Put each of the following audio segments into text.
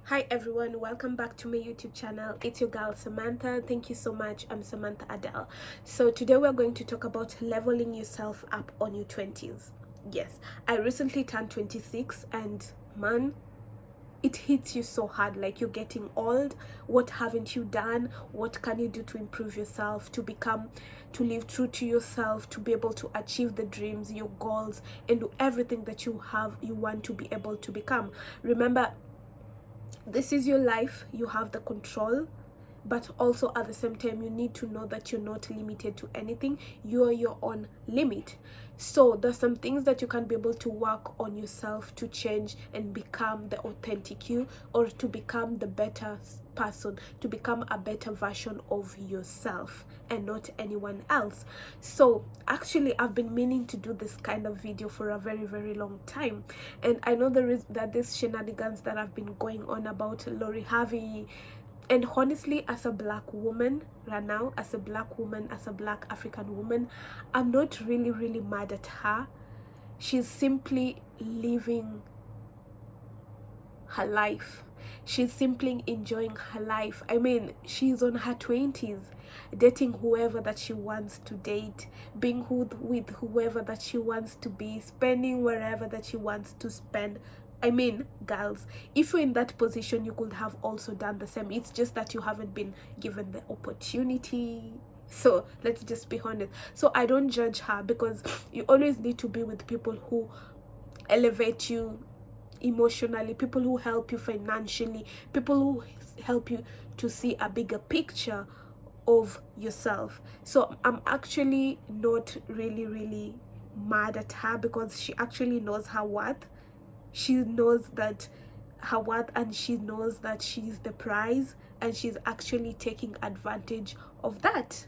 Hi everyone, welcome back to my YouTube channel. It's your girl Samantha. Thank you so much. I'm Samantha Adel. So today we're going to talk about leveling yourself up on your 20s. Yes, I recently turned 26 and man, it hits you so hard, like you're getting old. What haven't you done? What can you do to improve yourself, to live true to yourself, to be able to achieve the dreams, your goals, and do everything that you want to be able to become? Remember, this is your life, you have the control, but also at the same time you need to know that you're not limited to anything. You are your own limit. So there's some things that you can be able to work on yourself to change and become the authentic you, or to become the better person, to become a better version of yourself and not anyone else. So actually I've been meaning to do this kind of video for a very long time, and I know that this shenanigans that have been going on about Harvey. And honestly, as a black woman right now, as a black African woman, I'm not really mad at her. She's simply living her life. She's simply enjoying her life. I mean, she's on her 20s, dating whoever that she wants to date, being with whoever that she wants to be, spending wherever that she wants to spend. I mean, girls, if you're in that position, you could have also done the same. It's just that you haven't been given the opportunity. So let's just be honest. So I don't judge her, because you always need to be with people who elevate you emotionally, people who help you financially, people who help you to see a bigger picture of yourself. So I'm actually not really mad at her, because she actually knows her worth. She knows that her worth, and she knows that she's the prize, and she's actually taking advantage of that.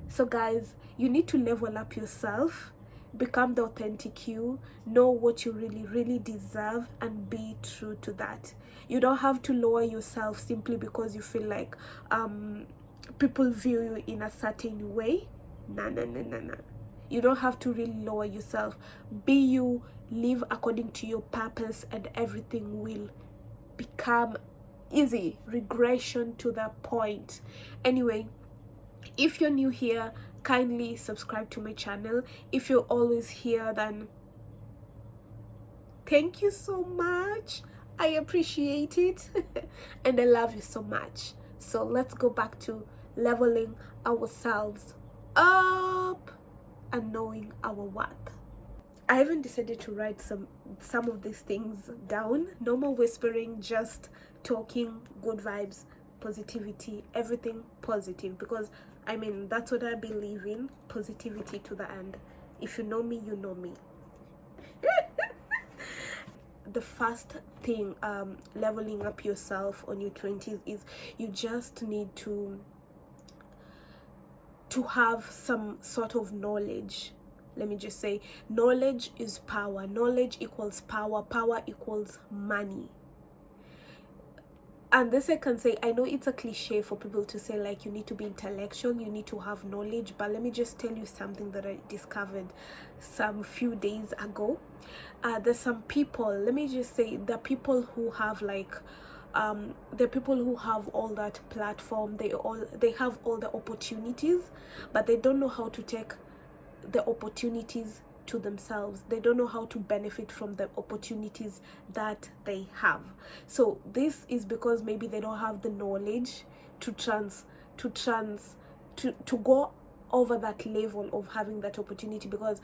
So guys, you need to level up yourself, become the authentic you, know what you really deserve, and be true to that. You don't have to lower yourself simply because you feel like people view you in a certain way. No. You don't have to really lower yourself. Be you, live according to your purpose, and everything will become easy. Regression to that point. Anyway, if you're new here, kindly subscribe to my channel. If you're always here, then thank you so much. I appreciate it and I love you so much. So let's go back to leveling ourselves up and knowing our worth. I even decided to write some of these things down. No more whispering, just talking, good vibes, positivity, everything positive, because I mean, that's what I believe in, positivity to the end. If you know me, you know me. The first thing, leveling up yourself on your 20s, is you just need to have some sort of knowledge. Let me just say, knowledge is power. Knowledge equals power. Power equals money. And this I can say, I know it's a cliche for people to say, like, you need to be intellectual, you need to have knowledge, but let me just tell you something that I discovered some few days ago. There's some people, let me just say, the people who have like the people who have all that platform, they have all the opportunities, but they don't know how to take the opportunities to themselves. They don't know how to benefit from the opportunities that they have. So this is because maybe they don't have the knowledge to go over that level of having that opportunity, because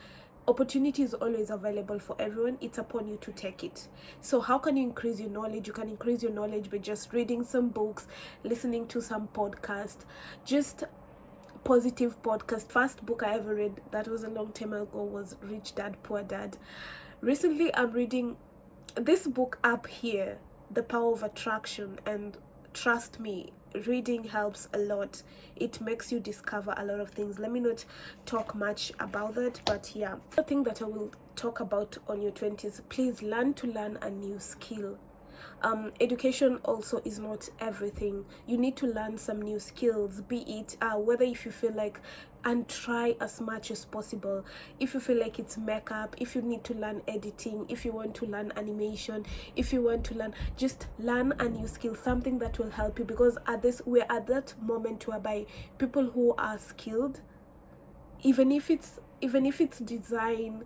opportunity is always available for everyone. It's upon you to take it. So how can you increase your knowledge? You can increase your knowledge by just reading some books, listening to some podcast, just positive podcast. First book I ever read, that was a long time ago, was Rich Dad Poor Dad. Recently I'm reading this book up here, The Power of Attraction, and trust me, reading helps a lot. It makes you discover a lot of things. Let me not talk much about that, but yeah, the thing that I will talk about on your 20s, please learn a new skill. Education also is not everything. You need to learn some new skills, be it whether if you feel like and try as much as possible. If you feel like it's makeup, if you need to learn editing, if you want to learn animation, if you want to learn, just learn a new skill, something that will help you, because we're at that moment whereby people who are skilled, even if it's design,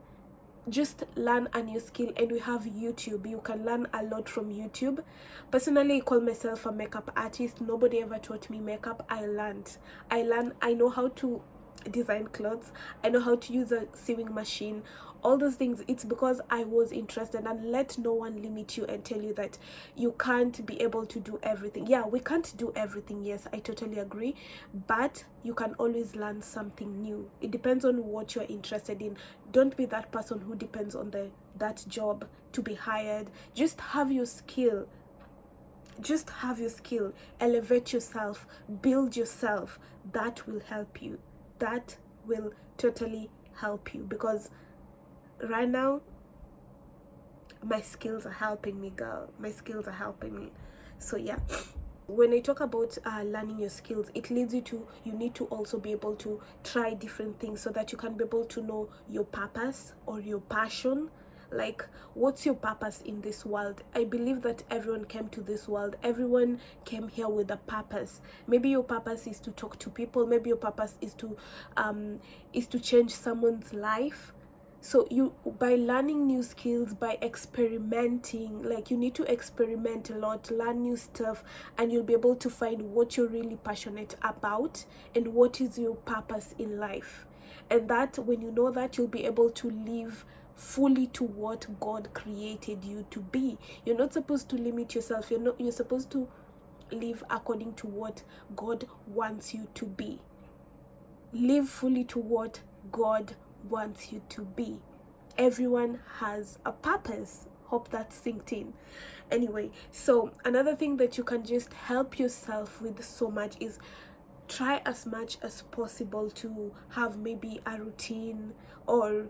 just learn a new skill. And we have YouTube. You can learn a lot from YouTube. Personally, I call myself a makeup artist. Nobody ever taught me makeup. I know how to design clothes. I know how to use a sewing machine, all those things. It's because I was interested. And let no one limit you and tell you that you can't be able to do everything. Yeah, we can't do everything. Yes, I totally agree, but you can always learn something new. It depends on what you're interested in. Don't be that person who depends on that job to be hired. Just have your skill. Elevate yourself, build yourself. That will help you. That will totally help you, because right now my skills are helping me, girl. My skills are helping me. So yeah, when I talk about learning your skills, it leads you need to also be able to try different things, so that you can be able to know your purpose or your passion. Like, what's your purpose in this world? I believe that everyone came to this world, everyone came here with a purpose. Maybe your purpose is to talk to people, maybe your purpose is to change someone's life. So you, by learning new skills, by experimenting, like, you need to experiment a lot, learn new stuff, and you'll be able to find what you're really passionate about and what is your purpose in life. And that, when you know that, you'll be able to live fully to what God created you to be. You're not supposed to limit yourself. You're supposed to live according to what God wants you to be. Live fully to what God wants you to be. Everyone has a purpose. Hope that sinked in. Anyway, so another thing that you can just help yourself with so much is try as much as possible to have maybe a routine, or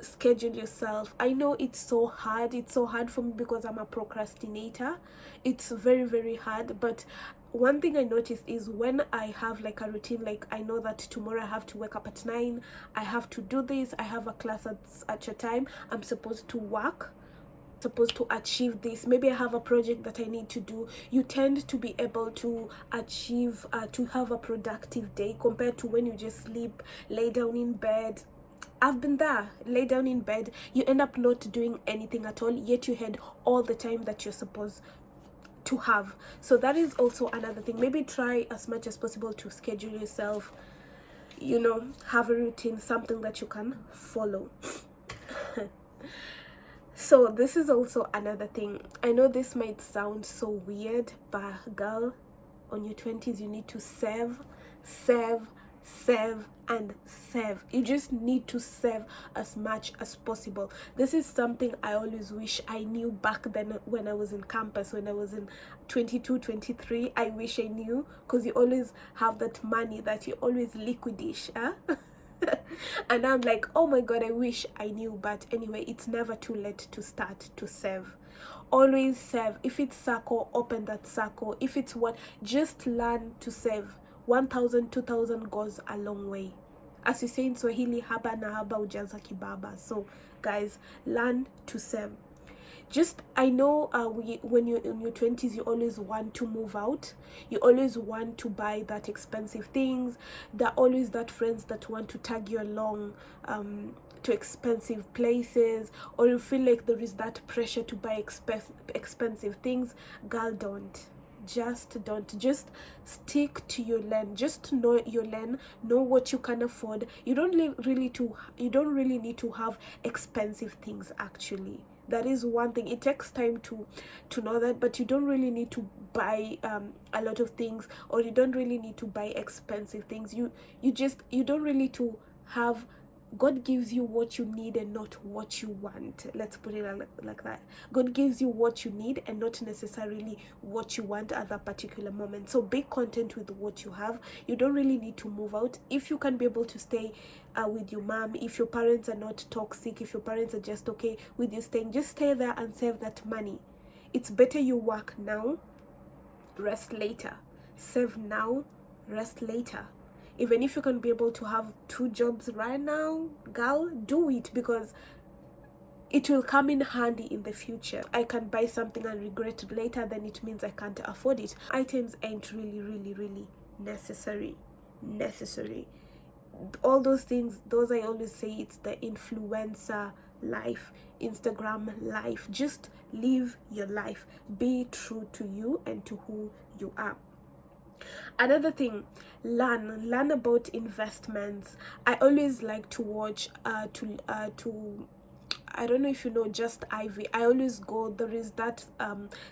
schedule yourself. I know it's so hard for me, because I'm a procrastinator. It's very, very hard. But one thing I noticed is, when I have like a routine, like I know that tomorrow I have to wake up at 9, I have to do this, I have a class at a time, I'm supposed to work, supposed to achieve this, maybe I have a project that I need to do, you tend to be able to achieve, to have a productive day, compared to when you just sleep, lay down in bed. I've been there. Lay down in bed, you end up not doing anything at all, yet you had all the time that you're supposed to have. So that is also another thing. Maybe try as much as possible to schedule yourself, have a routine, something that you can follow. So this is also another thing. I know this might sound so weird, but girl, on your 20s, you need to save, and save. You just need to save as much as possible. This is something I always wish I knew back then, when I was in campus, when I was in 22, 23. I wish I knew, because you always have that money that you always liquidish, huh? And I'm like, oh my god, I wish I knew. But anyway, it's never too late to start to save. Always save. If it's circle, open that circle. If it's what, just learn to save. 1,000, 2,000 goes a long way. As you say in Swahili, haba na haba ujaza kibaba. So guys, learn to save. Just, I know when you're in your 20s, you always want to move out, you always want to buy that expensive things. There are always that friends that want to tag you along to expensive places, or you feel like there is that pressure to buy expensive things. Girl, don't. Just stick to your lane. Just know your lane, know what you can afford. You don't really need to have expensive things. Actually, that is one thing. It takes time to know that, but you don't really need to buy a lot of things, or you don't really need to buy expensive things. You don't really to have. God gives you what you need and not what you want. Let's put it like that. God gives you what you need and not necessarily what you want at that particular moment. So be content with what you have. You don't really need to move out. If you can be able to stay with your mom, if your parents are not toxic, if your parents are just okay with you staying, just stay there and save that money. It's better you work now, rest later. Save now, rest later. Even if you can be able to have 2 jobs right now, girl, do it, because it will come in handy in the future. I can buy something and regret it later, then it means I can't afford it. Items ain't really necessary. All those things, those, I always say, it's the influencer life, Instagram life. Just live your life, be true to you and to who you are. Another thing, learn about investments. I always like to watch to I don't know if you know Just Ivy. I always go, there is that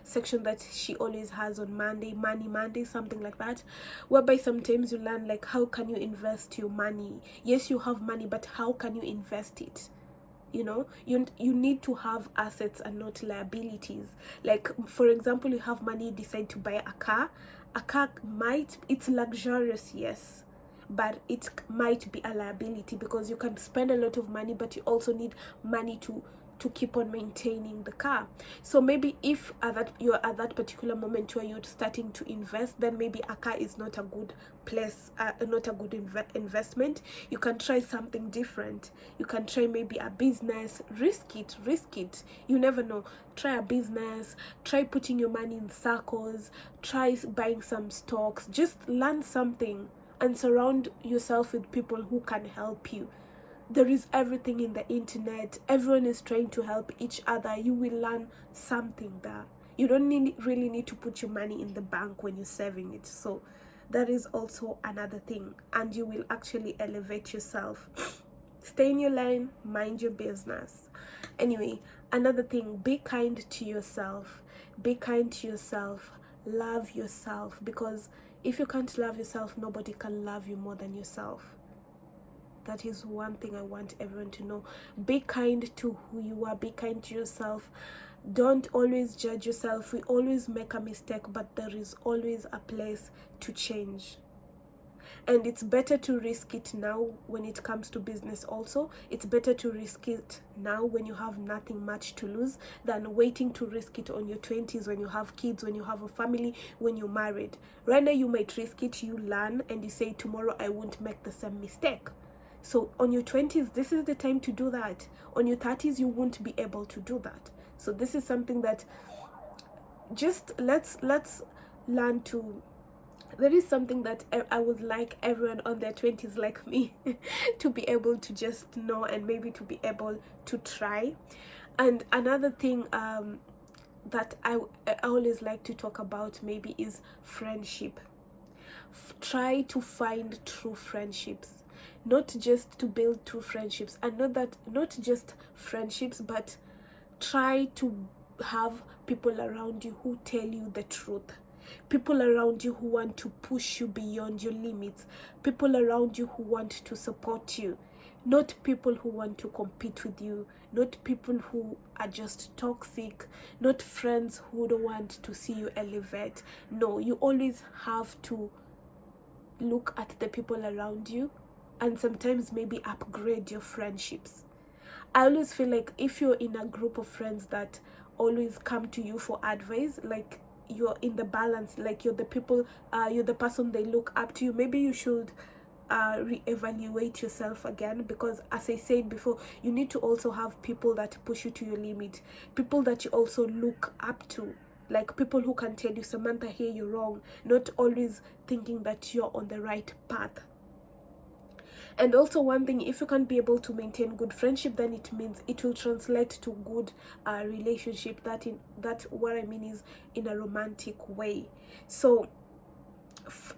section that she always has on Monday, Money Monday, something like that, whereby sometimes you learn like how can you invest your money. Yes, you have money, but how can you invest it? You know, you need to have assets and not liabilities. Like, for example, you have money, you decide to buy a car. It's luxurious, yes, but it might be a liability, because you can spend a lot of money, but you also need money to keep on maintaining the car. So maybe if you're at that particular moment where you're starting to invest, then maybe a car is not a good place, not a good investment. You can try something different. You can try maybe a business. Risk it. You never know. Try a business, try putting your money in circles, try buying some stocks. Just learn something and surround yourself with people who can help you. There is everything in the internet. Everyone is trying to help each other. You will learn something there. You don't really need to put your money in the bank when you're saving it. So that is also another thing, and you will actually elevate yourself. Stay in your lane, mind your business. Anyway, another thing, be kind to yourself. Be kind to yourself. Love yourself, because if you can't love yourself, nobody can love you more than yourself. That is one thing I want everyone to know. Be kind to who you are. Be kind to yourself. Don't always judge yourself. We always make a mistake, but there is always a place to change. And it's better to risk it now when it comes to business also. It's better to risk it now when you have nothing much to lose, than waiting to risk it on your 20s, when you have kids, when you have a family, when you're married. Right now you might risk it, you learn, and you say tomorrow I won't make the same mistake. So on your 20s, this is the time to do that. On your 30s, you won't be able to do that. So this is something that just let's learn to. There is something that I would like everyone on their 20s like me to be able to just know, and maybe to be able to try. And another thing that I always like to talk about maybe is friendship. Try to find true friendships, not just to build true friendships, and not just friendships, but try to have people around you who tell you the truth. People around you who want to push you beyond your limits. People around you who want to support you. Not people who want to compete with you. Not people who are just toxic. Not friends who don't want to see you elevate. No, you always have to look at the people around you, and sometimes maybe upgrade your friendships. I always feel like if you're in a group of friends that always come to you for advice, like you're in the balance, like you're the people, you're the person they look up to you, maybe you should reevaluate yourself again, because as I said before, you need to also have people that push you to your limit, people that you also look up to, like people who can tell you, Samantha, here you're wrong, not always thinking that you're on the right path. And also one thing, if you can't be able to maintain good friendship, then it means it will translate to good relationship. That what I mean is in a romantic way. So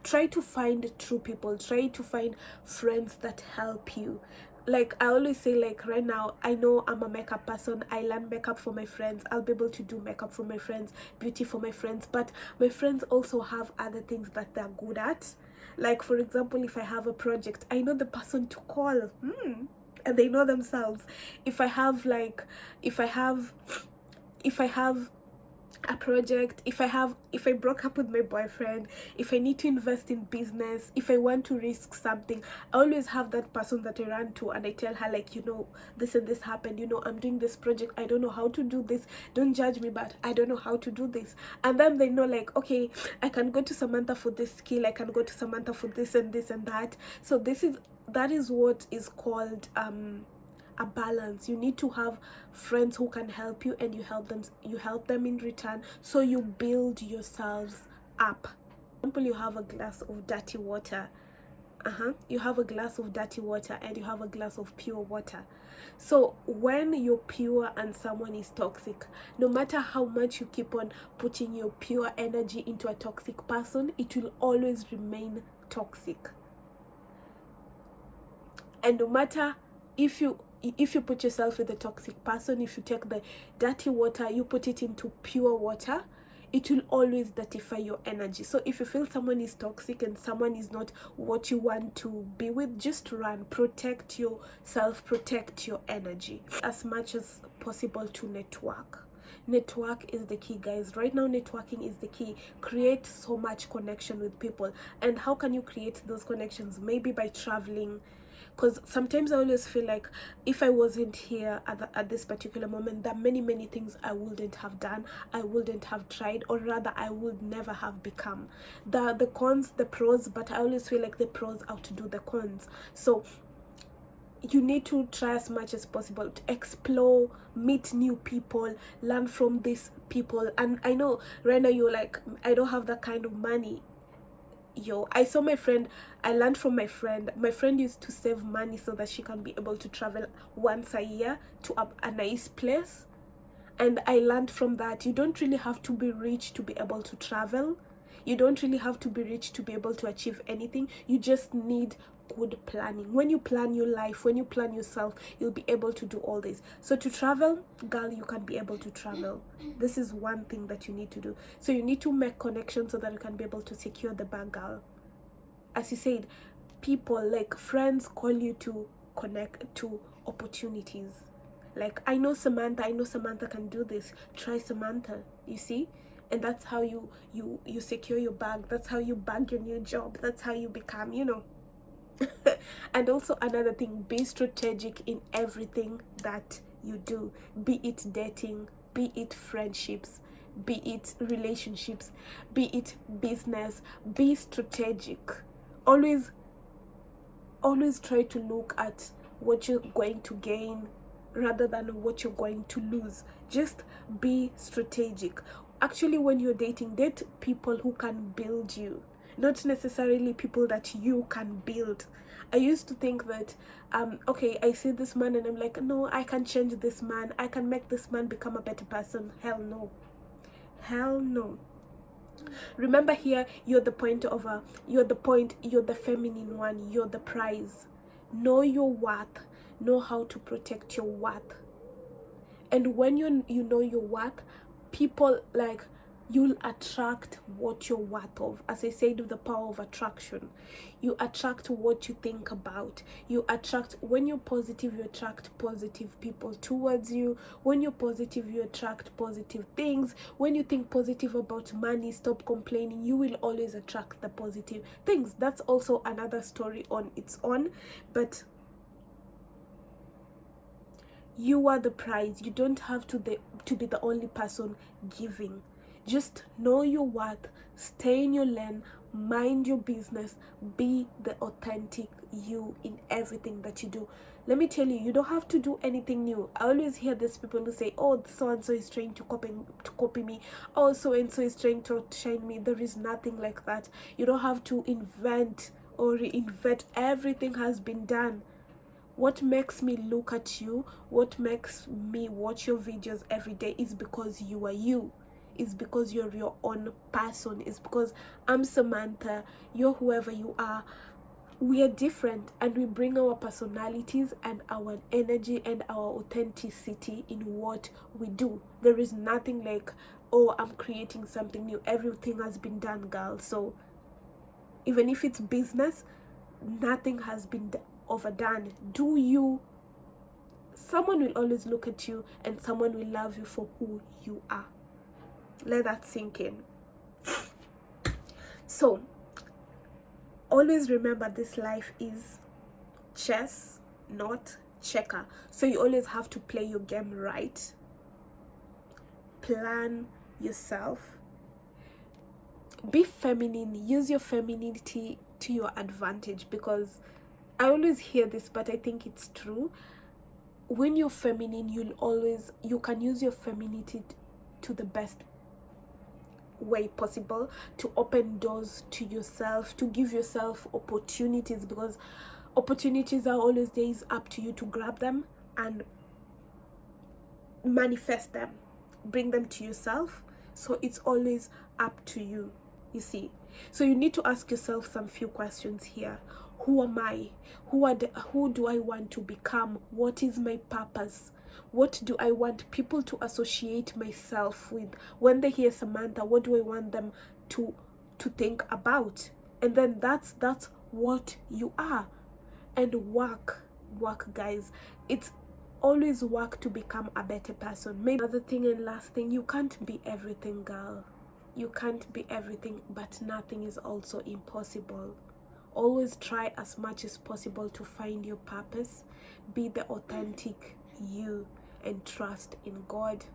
try to find true people, try to find friends that help you. Like I always say, like right now, I know I'm a makeup person. I learn makeup for my friends. I'll be able to do makeup for my friends, beauty for my friends, but my friends also have other things that they're good at. Like for example, if I have a project, I know the person to call, and they know themselves. If I have a project, if I broke up with my boyfriend, if I need to invest in business, if I want to risk something, I always have that person that I run to, and I tell her, like, you know, this and this happened, you know, I'm doing this project, I don't know how to do this, don't judge me, but I don't know how to do this. And then they know, like, okay, I can go to Samantha for this skill, I can go to Samantha for this and this and that. So that is what is called a balance. You need to have friends who can help you, and you help them in return, so you build yourselves up. For example, you have a glass of dirty water. You have a glass of dirty water and you have a glass of pure water. So when you're pure and someone is toxic, no matter how much you keep on putting your pure energy into a toxic person, it will always remain toxic. And no matter if you put yourself with a toxic person, if you take the dirty water, you put it into pure water, it will always dirtify your energy. So if you feel someone is toxic and someone is not what you want to be with, just run. Protect yourself, protect your energy as much as possible. To network is the key, guys. Right now, networking is the key. Create so much connection with people. And how can you create those connections? Maybe by traveling, because sometimes I always feel like if I wasn't here at this particular moment, there are many things I wouldn't have done, I wouldn't have tried, or rather I would never have become. The cons, the pros, but I always feel like the pros outdo the cons. So you need to try as much as possible to explore, meet new people, learn from these people. And I know right now you're like, I don't have that kind of money. Yo, I saw my friend, I learned from my friend used to save money so that she can be able to travel once a year to a nice place. And I learned from that, you don't really have to be rich to be able to travel. You don't really have to be rich to be able to achieve anything. You just need good planning. When you plan your life, when you plan yourself, you'll be able to do all this. So to travel, girl, you can be able to travel. This is one thing that you need to do. So you need to make connections so that you can be able to secure the bag, girl. As you said, people like friends call you to connect to opportunities. Like, I know Samantha can do this, try Samantha, you see. And that's how you secure your bag. That's how you bag your new job. That's how you become, you know. And also another thing, be strategic in everything that you do, be it dating, be it friendships, be it relationships, be it business. Be strategic. Always try to look at what you're going to gain rather than what you're going to lose. Just be strategic. Actually, when you're dating, date people who can build you, not necessarily people that you can build. I used to think that okay, I see this man and I'm like, no, I can change this man, I can make this man become a better person. Hell no. Hell no. Remember, here you're the you're the feminine one, you're the prize. Know your worth, know how to protect your worth. And when you know your worth, people, like, you'll attract what you're worth of. As I said, with the power of attraction, you attract what you think about. You attract, when you're positive, you attract positive people towards you. When you're positive, you attract positive things. When you think positive about money, stop complaining, you will always attract the positive things. That's also another story on its own. But you are the prize. You don't have to be the only person giving. Just know your worth, stay in your lane, mind your business, be the authentic you in everything that you do. Let me tell you, you don't have to do anything new. I always hear these people who say, oh, so and so is trying to copy me, oh, so and so is trying to outshine me. There is nothing like that. You don't have to invent or reinvent. Everything has been done. What makes me look at you, what makes me watch your videos every day is because you are you. It's because you're your own person. It's because I'm Samantha, you're whoever you are. We are different, and we bring our personalities and our energy and our authenticity in what we do. There is nothing like, oh, I'm creating something new. Everything has been done, girl. So even if it's business, nothing has been overdone. Do you. Someone will always look at you, and someone will love you for who you are. Let that sink in. So always remember, this life is chess, not checker. So you always have to play your game right. Plan yourself. Be feminine. Use your femininity to your advantage, because I always hear this, but I think it's true. When you're feminine, you can use your femininity to the best way possible, to open doors to yourself, to give yourself opportunities, because opportunities are always there. It's up to you to grab them and manifest them, bring them to yourself. So it's always up to you, you see. So you need to ask yourself some few questions here. Who am I? Who do I want to become? What is my purpose? What do I want people to associate myself with? When they hear Samantha, what do I want them to think about? And then that's what you are. And work, guys. It's always work to become a better person. Maybe another thing and last thing, you can't be everything, girl. You can't be everything, but nothing is also impossible. Always try as much as possible to find your purpose. Be the authentic you and trust in God.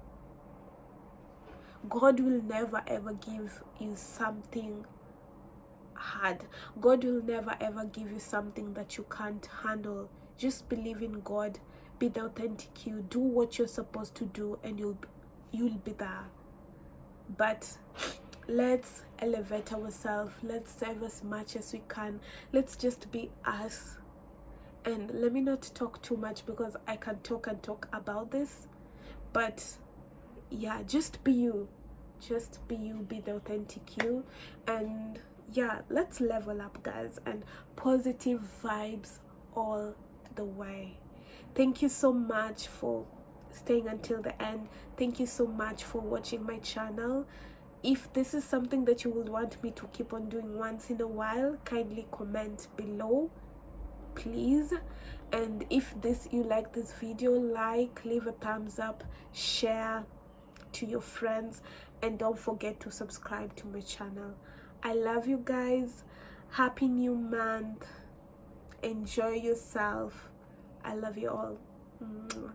God will never ever give you something hard. God will never ever give you something that you can't handle. Just believe in God. Be the authentic you. Do what you're supposed to do, and you'll be there. But let's elevate ourselves. Let's serve as much as we can. Let's just be us. And let me not talk too much, because I can talk and talk about this. But yeah, just be you. Just be you. Be the authentic you. And yeah, let's level up, guys. And positive vibes all the way. Thank you so much for staying until the end. Thank you so much for watching my channel. If this is something that you would want me to keep on doing once in a while, kindly comment below, please. And if you like this video, leave a thumbs up, share to your friends, and don't forget to subscribe to my channel. I love you guys. Happy new month. Enjoy yourself. I love you all. Mwah.